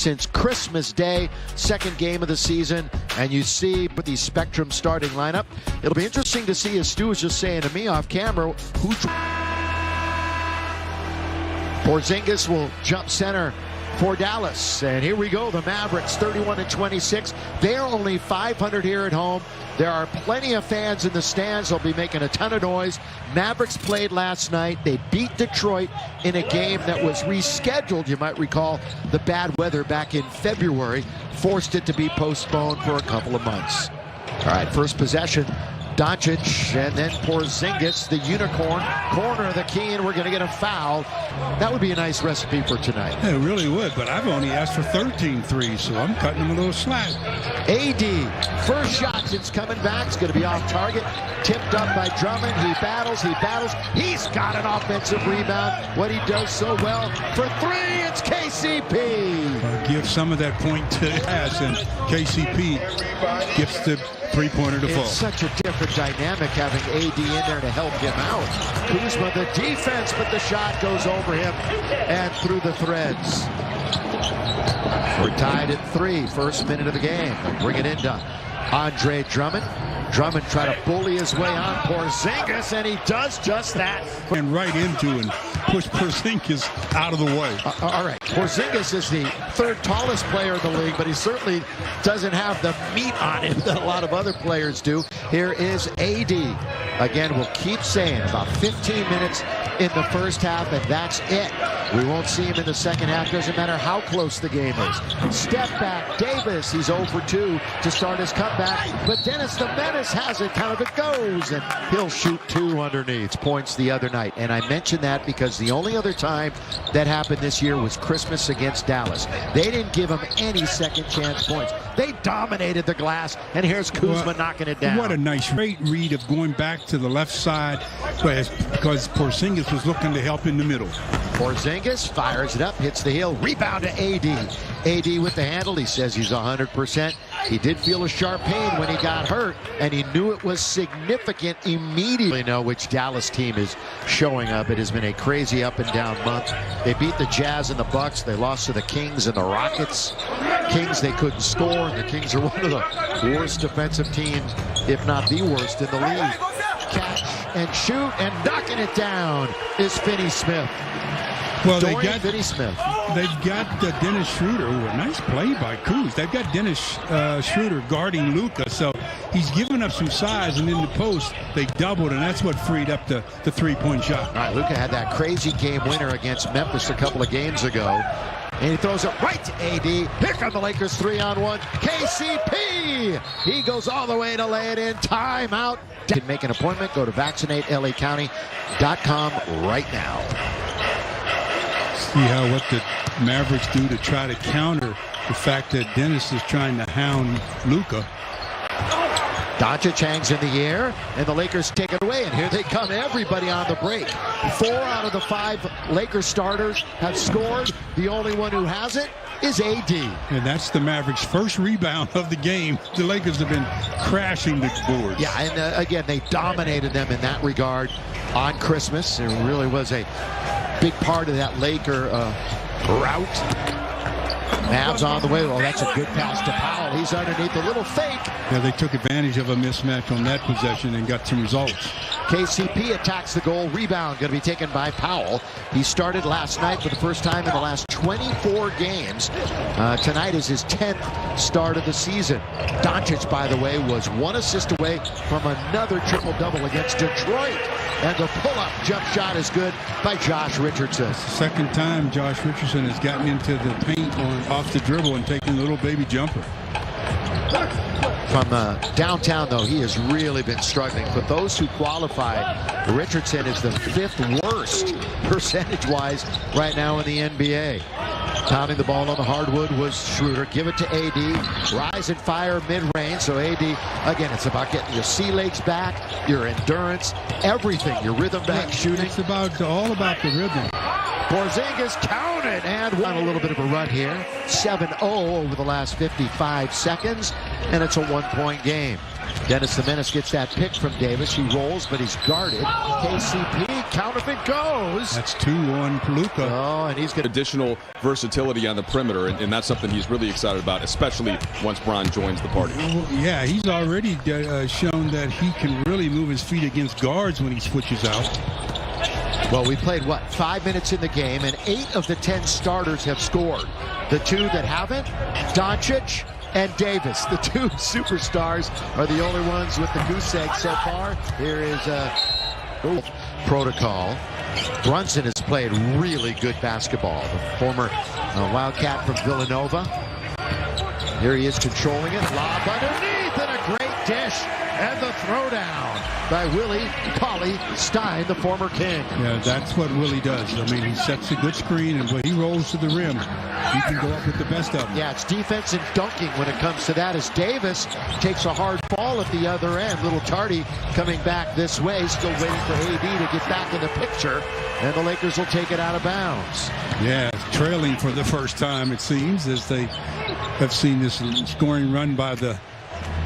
since Christmas Day, second game of the season, and you see the Spectrum starting lineup. It'll be interesting to see, as Stu was just saying to me off camera, who Porzingis will jump center for Dallas. And here we go, the Mavericks 31-26. They're only 500 here at home. There are plenty of fans in the stands. They'll be making a ton of noise. Mavericks played last night. They beat Detroit in a game that was rescheduled. You might recall the bad weather back in February forced it to be postponed for a couple of months. All right, first possession. Doncic, and then Porzingis, the unicorn, corner of the key, and we're going to get a foul. That would be a nice recipe for tonight. It really would, but I've only asked for 13 threes, so I'm cutting him a little slack. AD, first shot, it's coming back. It's going to be off target. Tipped up by Drummond. He battles. He's got an offensive rebound. What he does so well for three, it's KCP. Give some of that point to Ass, and KCP gets the three-pointer to fall. It's such a different dynamic having AD in there to help him out. Kuzma, the defense, but the shot goes over him and through the threads. We're tied at 3, first minute of the game. They bring it into Andre Drummond. Drummond try to bully his way on Porzingis, and he does just that. And right into and push Porzingis out of the way. All right, Porzingis is the third tallest player in the league, but he certainly doesn't have the meat on him that a lot of other players do. Here is AD. Again, we'll keep saying about 15 minutes in the first half, and that's it. We won't see him in the second half. Doesn't matter how close the game is. Step back, Davis. He's 0 for 2 to start his comeback, but Dennis the Menace has it. Kind of it goes, and he'll shoot 2 underneath. Points the other night, and I mentioned that because the only other time that happened this year was Christmas against Dallas. They didn't give him any second chance points. They dominated the glass, and here's Kuzma knocking it down. What a nice great read of going back to the left side because Porzingis was looking to help in the middle. Porzingis fires it up, hits the heel, rebound to AD. AD with the handle. He says he's 100%. He did feel a sharp pain when he got hurt, and he knew it was significant immediately. Know which Dallas team is showing up. It has been a crazy up and down month. They beat the Jazz and the Bucks. They lost to the Kings and the Rockets. Kings, they couldn't score, and the Kings are one of the worst defensive teams, if not the worst in the league. Catch and shoot, and knocking it down is Finney-Smith. Well, they've got Dennis Schroeder. Ooh, a nice play by Kuz. They've got Dennis Schroeder guarding Luka, so he's giving up some size, and in the post, they doubled, and that's what freed up the three-point shot. All right, Luka had that crazy game winner against Memphis a couple of games ago, and he throws it right to AD. Here come the Lakers 3-on-1. KCP! He goes all the way to lay it in. Timeout. You can make an appointment. Go to vaccinatelacounty.com right now. See what the Mavericks do to try to counter the fact that Dennis is trying to hound Luka. Doncic hangs in the air, and the Lakers take it away, and here they come, everybody on the break. 4 out of the 5 Lakers starters have scored. The only one who hasn't is AD. And that's the Mavericks' first rebound of the game. The Lakers have been crashing the boards. Yeah, and again, they dominated them in that regard on Christmas. It really was a big part of that Laker route. Mavs on the way. Well, that's a good pass to Powell. He's underneath, a little fake. Yeah, they took advantage of a mismatch on that possession and got some results. KCP attacks the goal. Rebound going to be taken by Powell. He started last night for the first time in the last 24 games. Tonight is his 10th start of the season. Doncic, by the way, was 1 assist away from another triple-double against Detroit. And the pull-up jump shot is good by Josh Richardson. It's the second time Josh Richardson has gotten into the paint off the dribble and taken a little baby jumper. From downtown, though, he has really been struggling. For those who qualified, Richardson is the 5th worst percentage-wise right now in the NBA. Pounding the ball on the hardwood was Schroeder. Give it to AD. Rise and fire mid-range. So AD, again, it's about getting your sea legs back, your endurance, everything, your rhythm back shooting. It's all about the rhythm. Porzingis counted and won a little bit of a run here. 7-0 over the last 55 seconds, and it's a 1-point game. Dennis the Menace gets that pick from Davis. He rolls, but he's guarded. KCP counterfeit goes. That's 2 on Luka. Oh, and he's got additional versatility on the perimeter, and that's something he's really excited about, especially once Bron joins the party. Well, yeah, he's already shown that he can really move his feet against guards when he switches out. Well, we played, 5 minutes in the game, and 8 of the 10 starters have scored. The 2 that haven't, Doncic and Davis. The 2 superstars are the only ones with the goose egg so far. Here is protocol. Brunson has played really good basketball. The former Wildcat from Villanova. Here he is controlling it. Lob underneath, and a great dish. And the throwdown by Willie Cauley-Stein, the former King. Yeah, that's what Willie does. I mean, he sets a good screen, and when he rolls to the rim, he can go up with the best of them. Yeah, it's defense and dunking when it comes to that, as Davis takes a hard fall at the other end. Little tardy coming back this way, still waiting for AD to get back in the picture, and the Lakers will take it out of bounds. Yeah, trailing for the first time, it seems, as they have seen this scoring run by the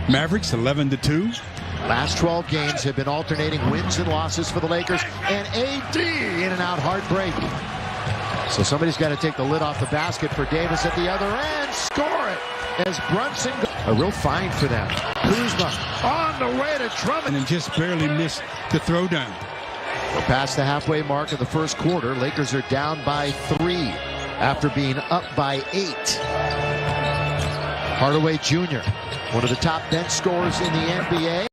Mavericks, 11-2. Last 12 games have been alternating wins and losses for the Lakers, and AD in and out heartbreak. So somebody's got to take the lid off the basket for Davis at the other end. Score it as Brunson. A real find for them. Kuzma on the way to Drummond. And just barely missed the throwdown. We're past the halfway mark of the first quarter. Lakers are down by 3 after being up by 8. Hardaway Jr., one of the top bench scorers in the NBA.